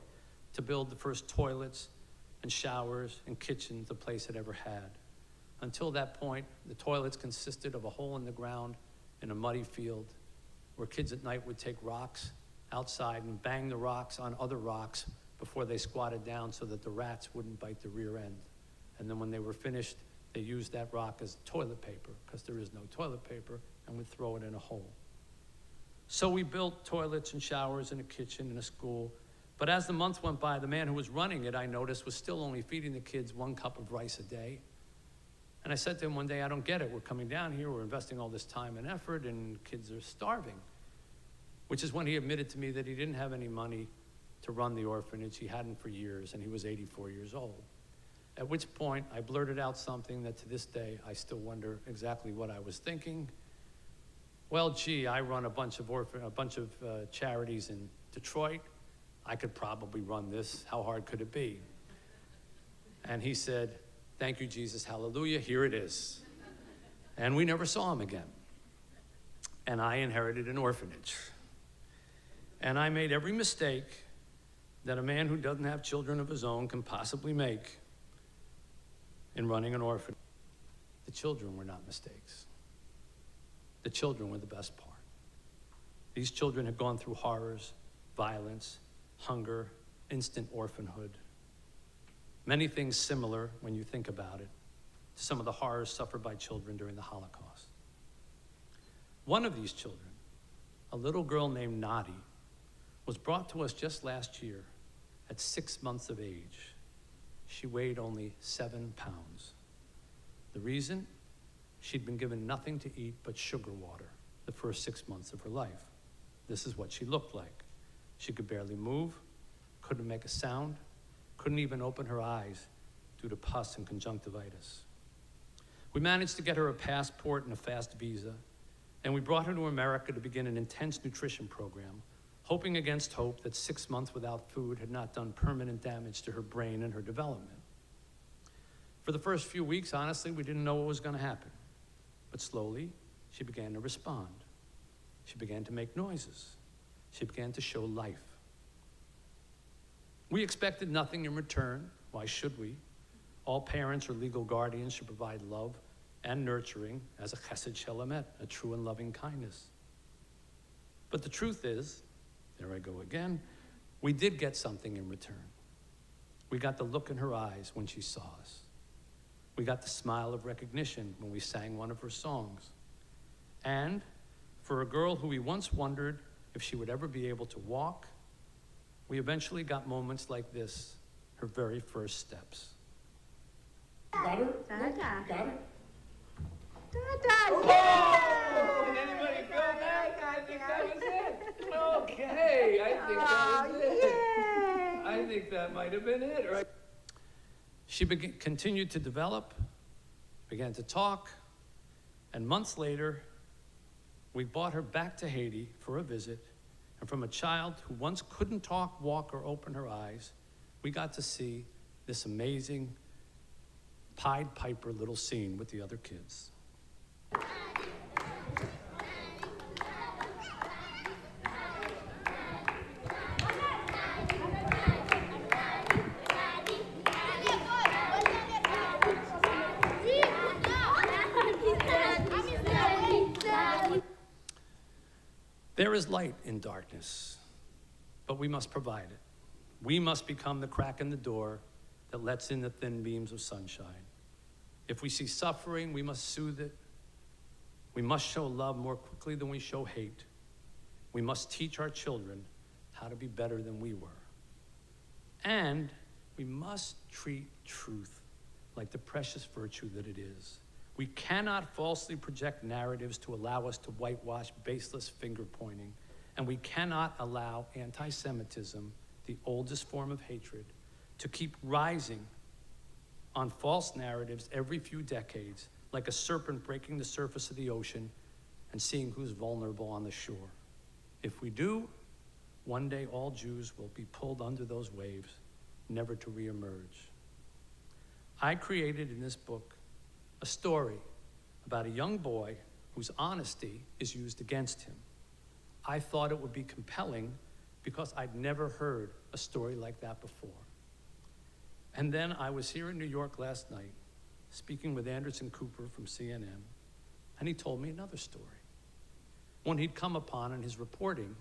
to build the first toilets and showers and kitchens the place had ever had. Until that point, the toilets consisted of a hole in the ground in a muddy field where kids at night would take rocks outside and bang the rocks on other rocks before they squatted down so that the rats wouldn't bite the rear end. And then when they were finished, they used that rock as toilet paper, because there is no toilet paper, and would throw it in a hole. So we built toilets and showers and a kitchen and a school. But as the months went by, the man who was running it, I noticed, was still only feeding the kids 1 cup of rice a day. And I said to him one day, I don't get it. We're coming down here, we're investing all this time and effort, and kids are starving. Which is when he admitted to me that he didn't have any money to run the orphanage. He hadn't for years, and he was 84 years old. At which point, I blurted out something that to this day, I still wonder exactly what I was thinking. Well, gee, I run a bunch of charities in Detroit. I could probably run this. How hard could it be? And he said, thank you, Jesus, hallelujah, here it is. And we never saw him again. And I inherited an orphanage. And I made every mistake that a man who doesn't have children of his own can possibly make in running an orphanage. The children were not mistakes. The children were the best part. These children had gone through horrors, violence, hunger, instant orphanhood. Many things similar, when you think about it, to some of the horrors suffered by children during the Holocaust. One of these children, a little girl named Nadi, was brought to us just last year at 6 months of age. She weighed only 7 pounds. The reason? She'd been given nothing to eat but sugar water the first 6 months of her life. This is what she looked like. She could barely move, couldn't make a sound, couldn't even open her eyes due to pus and conjunctivitis. We managed to get her a passport and a fast visa, and we brought her to America to begin an intense nutrition program, hoping against hope that 6 months without food had not done permanent damage to her brain and her development. For the first few weeks, honestly, we didn't know what was going to happen. But slowly, she began to respond. She began to make noises. She began to show life. We expected nothing in return. Why should we? All parents or legal guardians should provide love and nurturing as a chesed shel emet, a true and loving kindness. But the truth is, there I go again, we did get something in return. We got the look in her eyes when she saw us. We got the smile of recognition when we sang one of her songs. And for a girl who we once wondered if she would ever be able to walk, we eventually got moments like this, her very first steps. Got her? Got her? Oh! Did anybody feel that? I think that was it. Okay, I think that was it. I think that might have been it, right? She continued to develop, began to talk, and months later, we brought her back to Haiti for a visit, and from a child who once couldn't talk, walk, or open her eyes, we got to see this amazing Pied Piper little scene with the other kids. There is light in darkness, but we must provide it. We must become the crack in the door that lets in the thin beams of sunshine. If we see suffering, we must soothe it. We must show love more quickly than we show hate. We must teach our children how to be better than we were. And we must treat truth like the precious virtue that it is. We cannot falsely project narratives to allow us to whitewash baseless finger-pointing, and we cannot allow anti-Semitism, the oldest form of hatred, to keep rising on false narratives every few decades, like a serpent breaking the surface of the ocean and seeing who's vulnerable on the shore. If we do, one day all Jews will be pulled under those waves, never to reemerge. I created in this book a story about a young boy whose honesty is used against him. I thought it would be compelling because I'd never heard a story like that before. And then I was here in New York last night, speaking with Anderson Cooper from CNN, and he told me another story, one he'd come upon in his reporting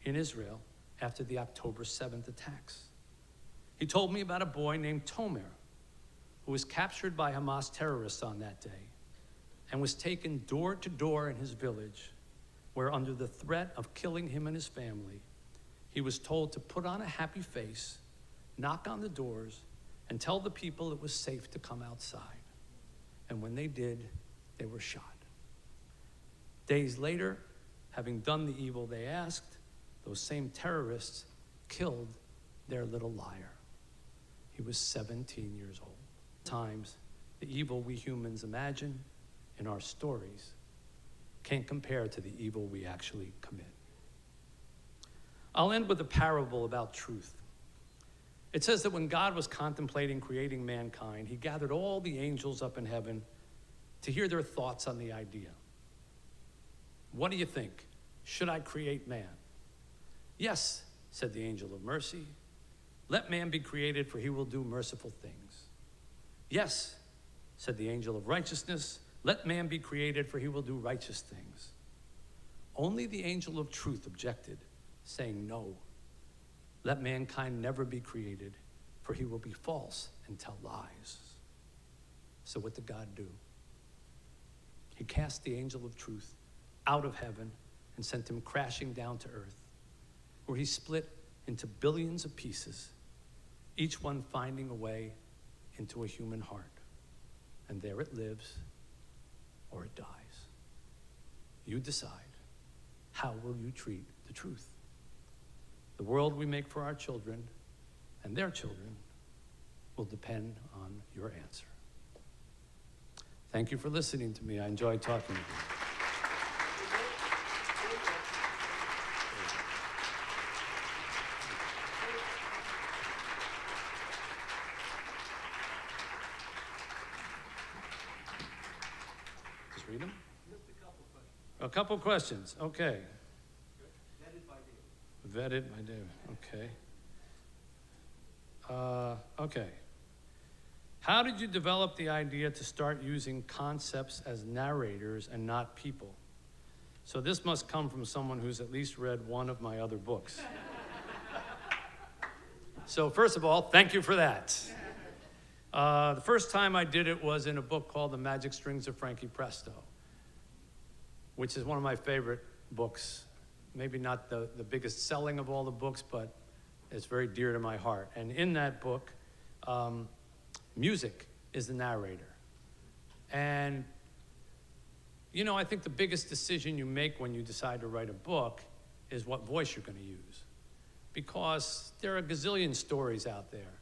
in Israel after the October 7th attacks. He told me about a boy named Tomer, who was captured by Hamas terrorists on that day and was taken door to door in his village, where under the threat of killing him and his family, he was told to put on a happy face, knock on the doors, and tell the people it was safe to come outside. And when they did, they were shot. Days later, having done the evil they asked, those same terrorists killed their little liar. He was 17 years old. Times, the evil we humans imagine in our stories can't compare to the evil we actually commit. I'll end with a parable about truth. It says that when God was contemplating creating mankind, he gathered all the angels up in heaven to hear their thoughts on the idea. What do you think? Should I create man? Yes, said the angel of mercy. Let man be created, for he will do merciful things. Yes, said the angel of righteousness. Let man be created, for he will do righteous things. Only the angel of truth objected, saying, no, let mankind never be created, for he will be false and tell lies. So what did God do? He cast the angel of truth out of heaven and sent him crashing down to earth, where he split into billions of pieces, each one finding a way into a human heart. And there it lives or it dies. You decide. How will you treat the truth? The world we make for our children and their children will depend on your answer. Thank you for listening to me. I enjoyed talking to you. Just read them? Just a couple questions. A couple questions, okay. Vetted by David. Vetted by David, okay. Okay. How did you develop the idea to start using concepts as narrators and not people? So this must come from someone who's at least read one of my other books. So first of all, thank you for that. The first time I did it was in a book called The Magic Strings of Frankie Presto, which is one of my favorite books. Maybe not the biggest selling of all the books, but it's very dear to my heart. And in that book, music is the narrator. And you know, I think the biggest decision you make when you decide to write a book is what voice you're going to use. Because there are a gazillion stories out there.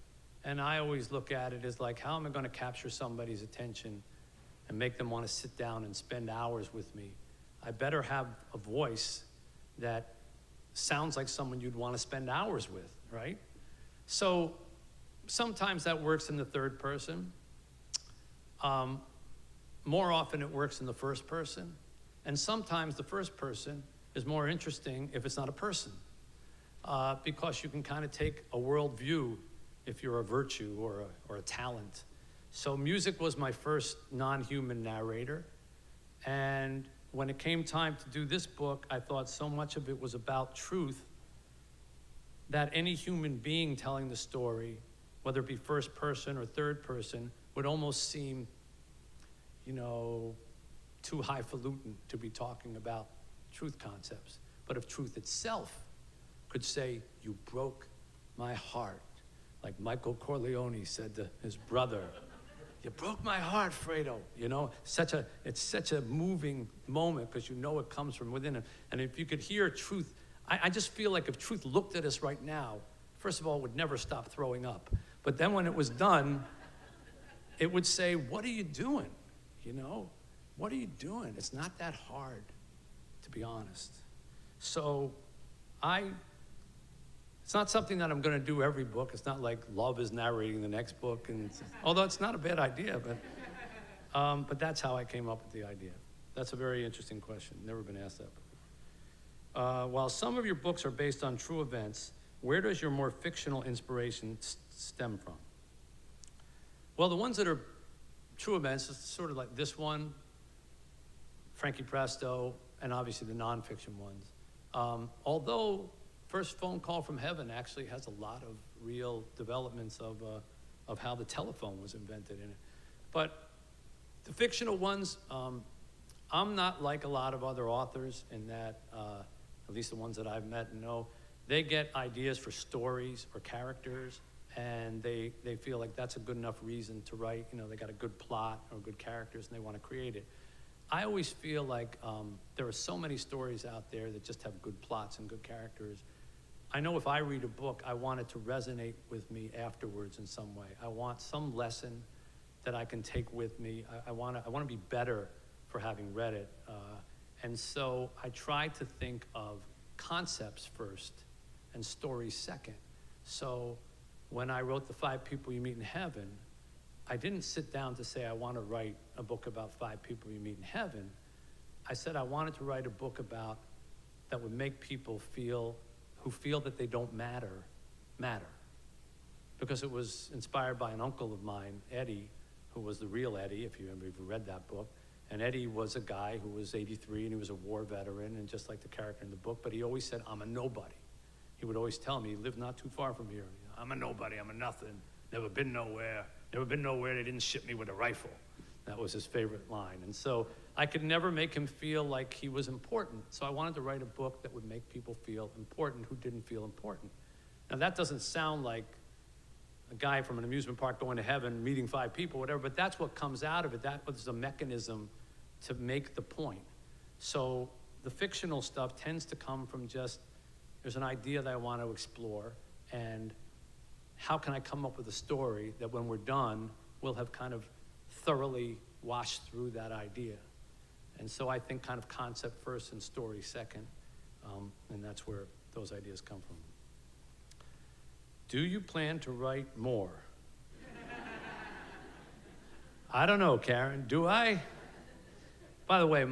And I always look at it as like, how am I going to capture somebody's attention and make them want to sit down and spend hours with me? I better have a voice that sounds like someone you'd want to spend hours with, right? So sometimes that works in the third person. More often it works in the first person. And sometimes the first person is more interesting if it's not a person. Because you can kind of take a worldview if you're a virtue or a talent. So music was my first non-human narrator. And when it came time to do this book, I thought so much of it was about truth that any human being telling the story, whether it be first person or third person, would almost seem, you know, too highfalutin to be talking about truth concepts. But if truth itself could say, "You broke my heart," like Michael Corleone said to his brother, "You broke my heart, Fredo." You know, it's such a moving moment because you know it comes from within him. And if you could hear truth, I just feel like if truth looked at us right now, first of all, it would never stop throwing up. But then when it was done, it would say, "What are you doing? You know, what are you doing? It's not that hard, to be honest." So it's not something that I'm going to do every book. It's not like Love is narrating the next book, although it's not a bad idea, but that's how I came up with the idea. That's a very interesting question. Never been asked that before. While some of your books are based on true events, where does your more fictional inspiration stem from? Well, the ones that are true events, it's sort of like this one, Frankie Presto, and obviously the nonfiction ones. Although First Phone Call from Heaven actually has a lot of real developments of how the telephone was invented in it. But the fictional ones, I'm not like a lot of other authors in that, at least the ones that I've met and know, they get ideas for stories or characters, and they feel like that's a good enough reason to write. You know, they got a good plot or good characters, and they want to create it. I always feel like there are so many stories out there that just have good plots and good characters. I know if I read a book, I want it to resonate with me afterwards in some way. I want some lesson that I can take with me. I want to be better for having read it. And so I try to think of concepts first and stories second. So when I wrote The 5 People You Meet in Heaven, I didn't sit down to say I want to write a book about 5 people you meet in heaven. I said I wanted to write a book that would make people who feel that they don't matter. Because it was inspired by an uncle of mine, Eddie, who was the real Eddie, if you ever read that book. And Eddie was a guy who was 83 and he was a war veteran, and just like the character in the book, but he always said, "I'm a nobody." He would always tell me, he lived not too far from here, "I'm a nobody, I'm a nothing, never been nowhere, they didn't ship me with a rifle." That was his favorite line. And so I could never make him feel like he was important. So I wanted to write a book that would make people feel important who didn't feel important. Now that doesn't sound like a guy from an amusement park going to heaven, meeting 5 people, whatever, but that's what comes out of it. That was a mechanism to make the point. So the fictional stuff tends to come from just, there's an idea that I want to explore, and how can I come up with a story that when we're done, we'll have kind of thoroughly washed through that idea. And so I think kind of concept first and story second, and that's where those ideas come from. Do you plan to write more? I don't know, Karen, do I? By the way,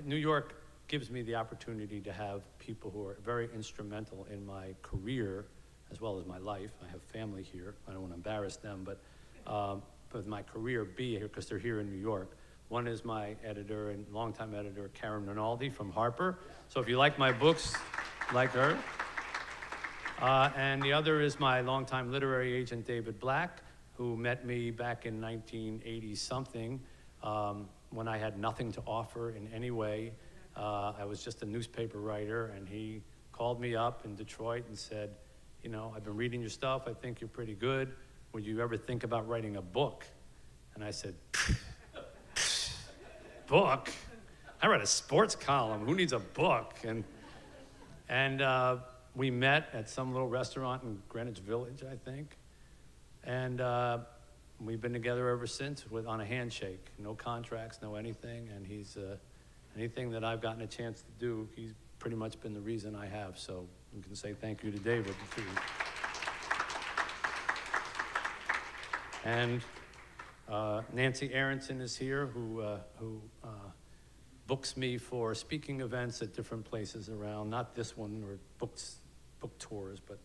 New York gives me the opportunity to have people who are very instrumental in my career as well as my life. I have family here. I don't want to embarrass them, but my career be here because they're here in New York. One is my editor and longtime editor, Karen Rinaldi from Harper. So if you like my books, like her. And the other is my longtime literary agent, David Black, who met me back in 1980-something when I had nothing to offer in any way. I was just a newspaper writer, and he called me up in Detroit and said, "You know, I've been reading your stuff. I think you're pretty good. Would you ever think about writing a book?" And I said, "Book? I read a sports column. Who needs a book? And we met at some little restaurant in Greenwich Village, I think. And we've been together ever since on a handshake. No contracts, no anything. And he's anything that I've gotten a chance to do, he's pretty much been the reason I have. So we can say thank you to David, too. And Nancy Aronson is here, who books me for speaking events at different places around, not this one, or book tours, but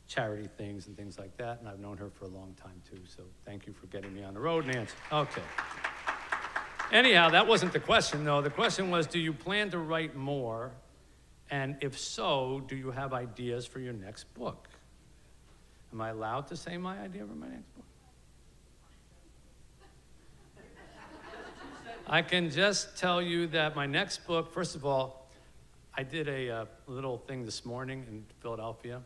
charity things and things like that. And I've known her for a long time, too. So thank you for getting me on the road, Nancy. Okay. Anyhow, that wasn't the question, though. The question was, do you plan to write more? And if so, do you have ideas for your next book? Am I allowed to say my idea for my next book? I can just tell you that my next book, first of all, I did a little thing this morning in Philadelphia,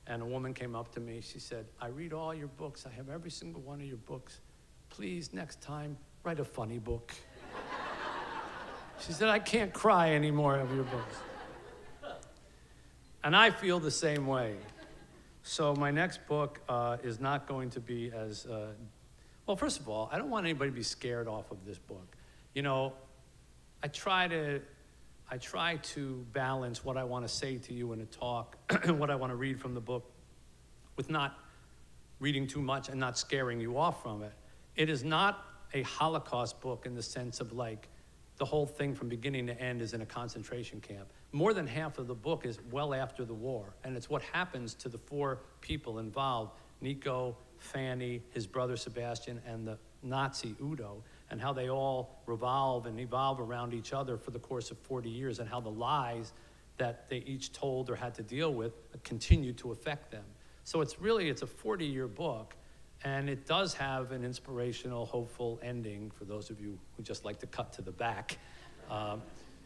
and a woman came up to me. She said, I read all your books. I have every single one of your books. Please, next time, write a funny book. She said, I can't cry anymore of your books. And I feel the same way. So my next book is not going to be as, well, first of all, I don't want anybody to be scared off of this book. You know, I try to balance what I want to say to you in a talk, what I want to read from the book, with not reading too much and not scaring you off from it. It is not a Holocaust book in the sense of like the whole thing from beginning to end is in a concentration camp. More than half of the book is well after the war, and it's what happens to the four people involved, Nico, Fanny, his brother Sebastian, and the Nazi Udo, and how they all revolve and evolve around each other for the course of 40 years, and how the lies that they each told or had to deal with continue to affect them. So it's a 40-year book, and it does have an inspirational, hopeful ending for those of you who just like to cut to the back.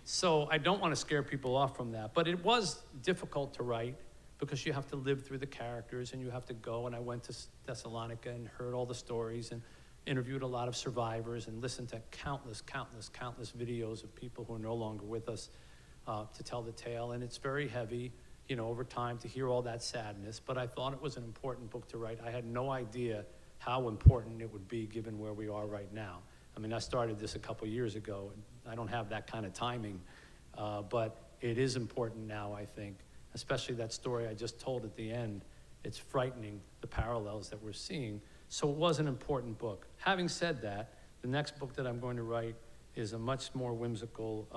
So I don't want to scare people off from that, but it was difficult to write because you have to live through the characters and you have to go, and I went to Thessalonica and heard all the stories and interviewed a lot of survivors and listened to countless videos of people who are no longer with us to tell the tale, and it's very heavy, you know, over time to hear all that sadness, but I thought it was an important book to write. I had no idea how important it would be given where we are right now. I mean, I started this a couple years ago, and I don't have that kind of timing, but it is important now, I think, especially that story I just told at the end. It's frightening, the parallels that we're seeing. So it was an important book. Having said that, the next book that I'm going to write is a much more whimsical,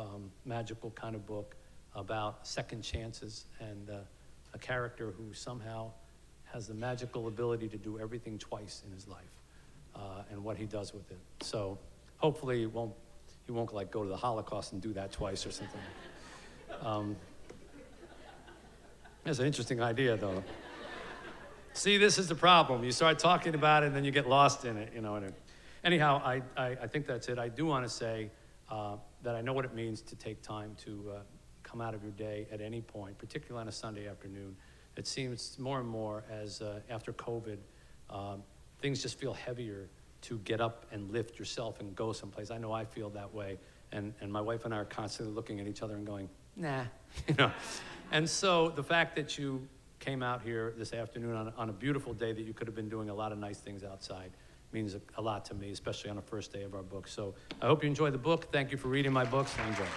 magical kind of book about second chances and a character who somehow has the magical ability to do everything twice in his life and what he does with it. So hopefully he won't like go to the Holocaust and do that twice or something. That's an interesting idea, though. See, this is the problem. You start talking about it, and then you get lost in it, you know. Anyhow, I think that's it. I do want to say that I know what it means to take time to come out of your day at any point, particularly on a Sunday afternoon. It seems more and more as after COVID, things just feel heavier to get up and lift yourself and go someplace. I know I feel that way, and my wife and I are constantly looking at each other and going, nah, you know. And so the fact that you came out here this afternoon on a beautiful day that you could have been doing a lot of nice things outside means a lot to me, especially on the first day of our book. So I hope you enjoy the book. Thank you for reading my books. I enjoy it.